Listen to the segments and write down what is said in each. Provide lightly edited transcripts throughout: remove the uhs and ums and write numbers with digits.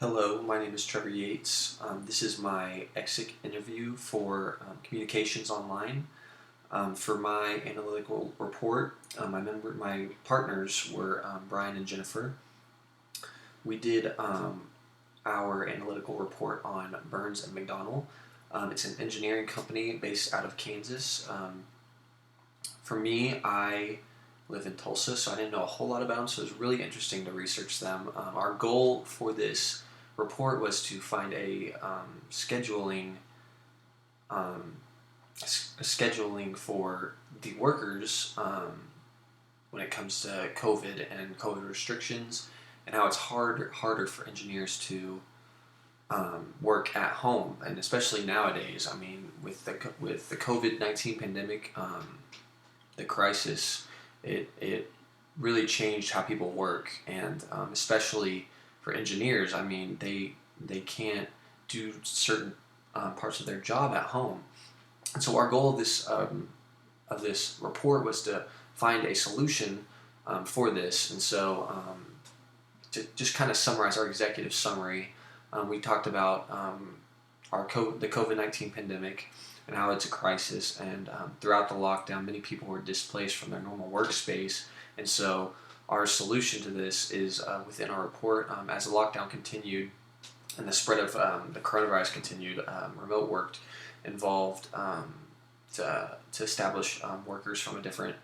Hello, my name is Trevor Yates. This is my exit interview for Communications Online. For my analytical report, my partners were Brian and Jennifer. We did our analytical report on Burns and McDonnell. It's an engineering company based out of Kansas. For me, I live in Tulsa, so I didn't know a whole lot about them, so it was really interesting to research them. Our goal for this report was to find um, scheduling for the workers when it comes to COVID and COVID restrictions, and how it's harder for engineers to work at home, and especially nowadays. I mean, with the COVID-19 pandemic, the crisis, it really changed how people work, and especially for engineers. I mean, they can't do certain parts of their job at home, and so our goal of this report was to find a solution for this. And so to just kind of summarize our executive summary, we talked about the COVID-19 pandemic and how it's a crisis. And throughout the lockdown, many people were displaced from their normal workspace. And so our solution to this is within our report, as the lockdown continued and the spread of the coronavirus continued, remote work involved to establish workers from a different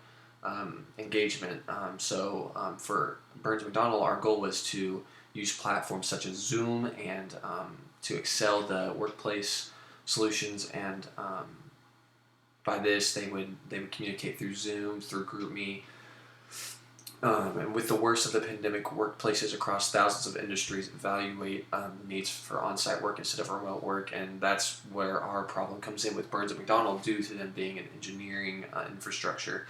engagement. For Burns McDonnell, our goal was to use platforms such as Zoom and to excel the workplace solutions. And by this, they would communicate through Zoom, through GroupMe. And with the worst of the pandemic, workplaces across thousands of industries evaluate the needs for on-site work instead of remote work, and that's where our problem comes in with Burns & McDonnell due to them being an engineering infrastructure.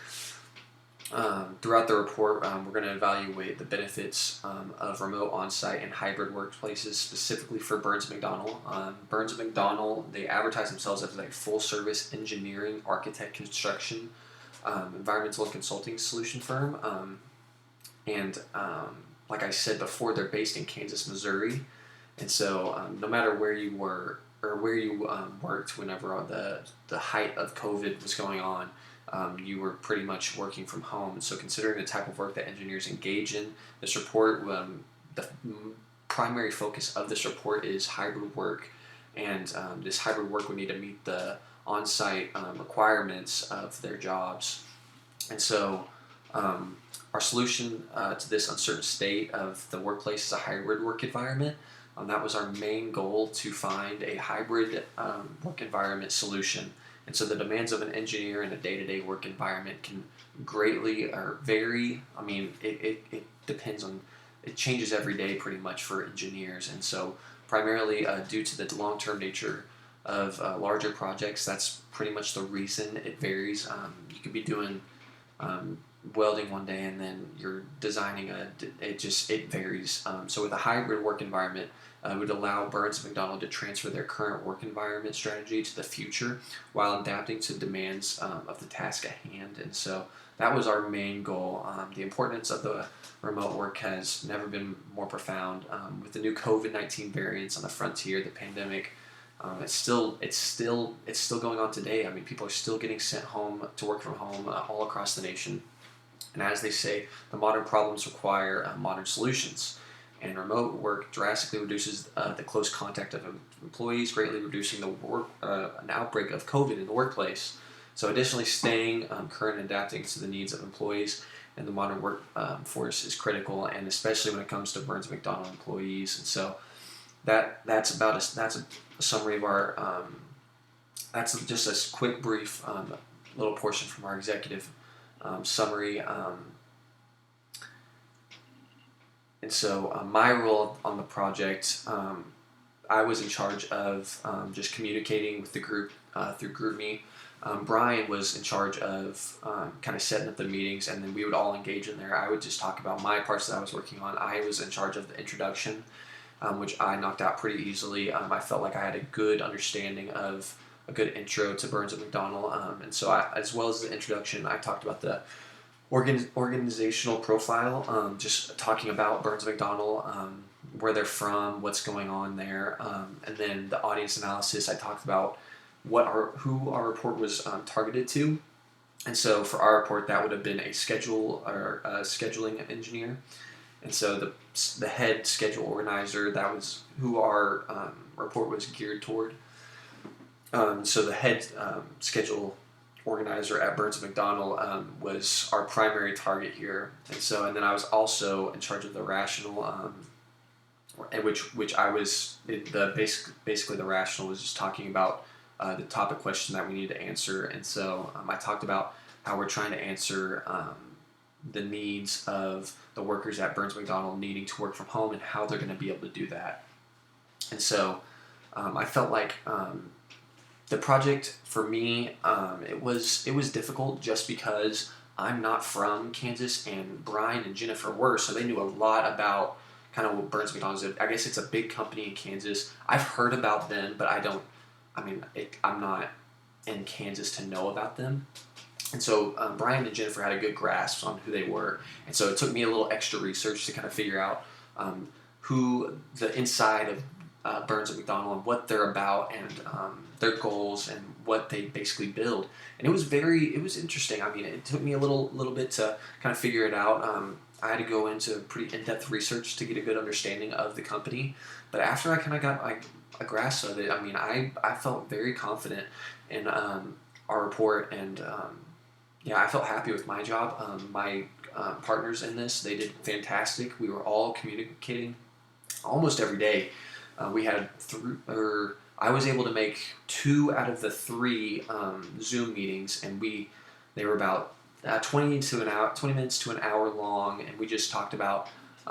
Throughout the report, we're going to evaluate the benefits of remote, on-site, and hybrid workplaces specifically for Burns & McDonnell. Burns & McDonnell, they advertise themselves as a full-service engineering, architect, construction, environmental and consulting solution firm. And like I said before, they're based in Kansas, Missouri. And so no matter where you were or where you worked whenever the height of COVID was going on, you were pretty much working from home. And so considering the type of work that engineers engage in, this report, the primary focus of this report is hybrid work. And this hybrid work would need to meet the on-site requirements of their jobs. And so our solution to this uncertain state of the workplace is a hybrid work environment. That was our main goal, to find a hybrid work environment solution. And so the demands of an engineer in a day-to-day work environment can greatly vary. I mean, it depends on, it changes every day pretty much for engineers. And so primarily due to the long-term nature of larger projects, that's pretty much the reason it varies. You could be doing welding one day and then you're designing it varies. So with a hybrid work environment, it would allow Burns & McDonnell to transfer their current work environment strategy to the future while adapting to demands of the task at hand. And so that was our main goal. The importance of the remote work has never been more profound. With the new COVID-19 variants on the frontier, the pandemic, it's still going on today. I mean, people are still getting sent home to work from home all across the nation. And as they say, the modern problems require modern solutions. And remote work drastically reduces the close contact of employees, greatly reducing an outbreak of COVID in the workplace. So additionally, staying current and adapting to the needs of employees and the modern workforce is critical, and especially when it comes to Burns & McDonnell employees. And so that's a summary of our, that's just a quick brief little portion from our executive summary. And so my role on the project, I was in charge of just communicating with the group through GroupMe. Brian was in charge of kind of setting up the meetings, and then we would all engage in there. I would just talk about my parts that I was working on. I was in charge of the introduction, which I knocked out pretty easily. I felt like I had a good understanding of a good intro to Burns & McDonnell. And so as well as the introduction, I talked about the organizational profile, just talking about Burns McDonnell, where they're from, what's going on there, and then the audience analysis. I talked about who our report was targeted to, and so for our report that would have been a scheduling engineer, and so the head schedule organizer, that was who our report was geared toward. So the head schedule organizer at Burns & McDonnell was our primary target here, and then I was also in charge of the rational, which I was basically the rational was just talking about the topic question that we need to answer, and so I talked about how we're trying to answer the needs of the workers at Burns & McDonnell needing to work from home and how they're going to be able to do that, and so I felt like the project for me, it was difficult just because I'm not from Kansas and Brian and Jennifer were, so they knew a lot about kind of what Burns McDonnell is. I guess it's a big company in Kansas. I've heard about them, but I'm not in Kansas to know about them. And so Brian and Jennifer had a good grasp on who they were, and so it took me a little extra research to kind of figure out who the inside of Burns & McDonnell and what they're about and their goals and what they basically build. And it was interesting. I mean, it took me a little bit to kind of figure it out. I had to go into pretty in-depth research to get a good understanding of the company. But after I kind of got a grasp of it, I mean, I felt very confident in our report, and I felt happy with my job. My partners in this, they did fantastic. We were all communicating almost every day. We had I was able to make 2 out of the 3 Zoom meetings, and they were about 20 minutes to an hour long, and we just talked about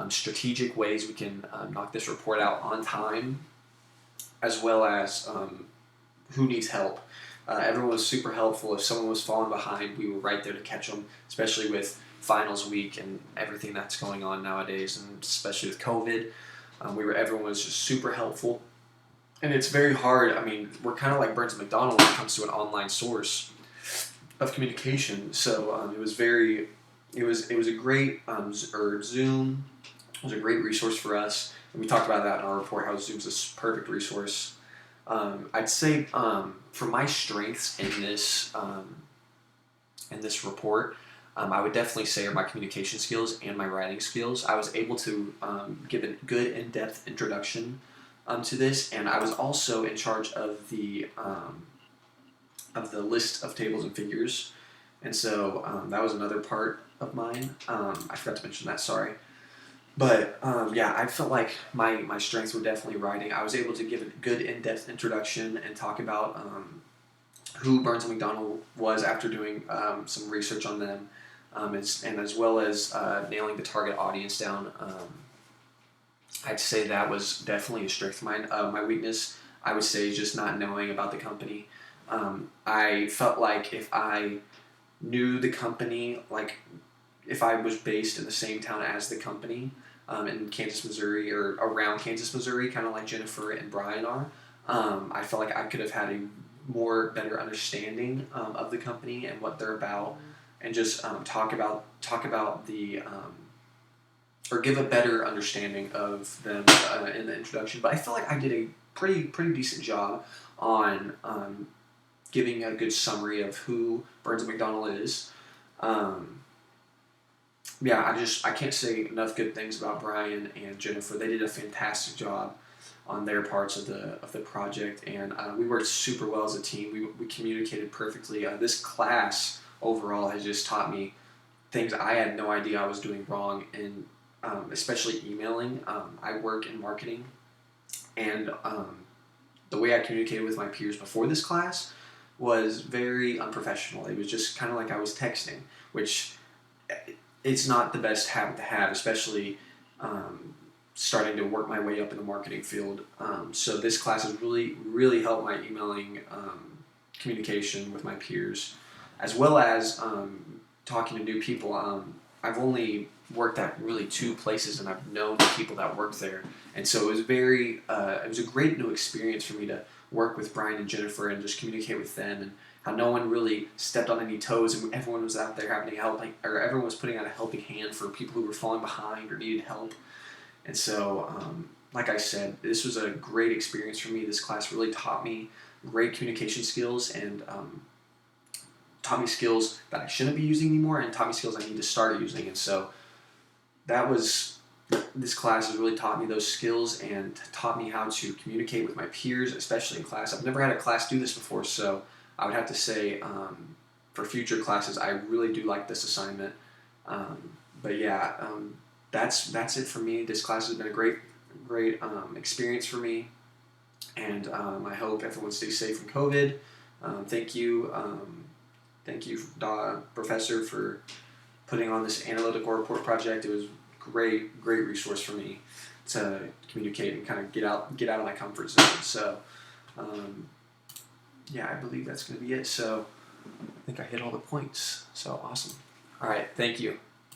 strategic ways we can knock this report out on time, as well as who needs help. Everyone was super helpful. If someone was falling behind, we were right there to catch them, especially with finals week and everything that's going on nowadays, and especially with COVID. Everyone was just super helpful, and it's very hard. I mean, we're kind of like Burns & McDonnell when it comes to an online source of communication. So it was a great Zoom was a great resource for us, and we talked about that in our report, how Zoom's a perfect resource. I'd say for my strengths in this report, I would definitely say are my communication skills and my writing skills. I was able to give a good in-depth introduction to this, and I was also in charge of the list of tables and figures, and so that was another part of mine. I forgot to mention that, sorry. But I felt like my strengths were definitely writing. I was able to give a good in-depth introduction and talk about who Burns & McDonnell was after doing some research on them. And as well as nailing the target audience down. I'd say that was definitely a strength of mine. My weakness, I would say, is just not knowing about the company. I felt like if I knew the company, like if I was based in the same town as the company in Kansas, Missouri, or around Kansas, Missouri, kind of like Jennifer and Brian are, I felt like I could have had a better understanding of the company and what they're about, and just talk about the or give a better understanding of them in the introduction. But I feel like I did a pretty decent job on giving a good summary of who Burns & McDonnell is. I can't say enough good things about Brian and Jennifer. They did a fantastic job on their parts of the project, and we worked super well as a team. We communicated perfectly. This class overall has just taught me things I had no idea I was doing wrong, and especially emailing. I work in marketing, and the way I communicated with my peers before this class was very unprofessional. It was just kind of like I was texting, which it's not the best habit to have, especially starting to work my way up in the marketing field. So this class has really helped my emailing communication with my peers, as well as talking to new people. I've only worked at really 2 places, and I've known the people that work there, and so it was a great new experience for me to work with Brian and Jennifer and just communicate with them, and how no one really stepped on any toes, and everyone was out there everyone was putting out a helping hand for people who were falling behind or needed help. And so like I said, this was a great experience for me. This class really taught me great communication skills and taught me skills that I shouldn't be using anymore and taught me skills I need to start using. And so this class has really taught me those skills and taught me how to communicate with my peers, especially in class. I've never had a class do this before, so I would have to say for future classes, I really do like this assignment. But yeah, that's it for me. This class has been a great experience for me, and I hope everyone stays safe from COVID. Thank you, Professor, for putting on this analytical report project. It was great resource for me to communicate and kind of get out of my comfort zone. So, yeah, I believe that's going to be it. So, I think I hit all the points. So awesome. All right, thank you.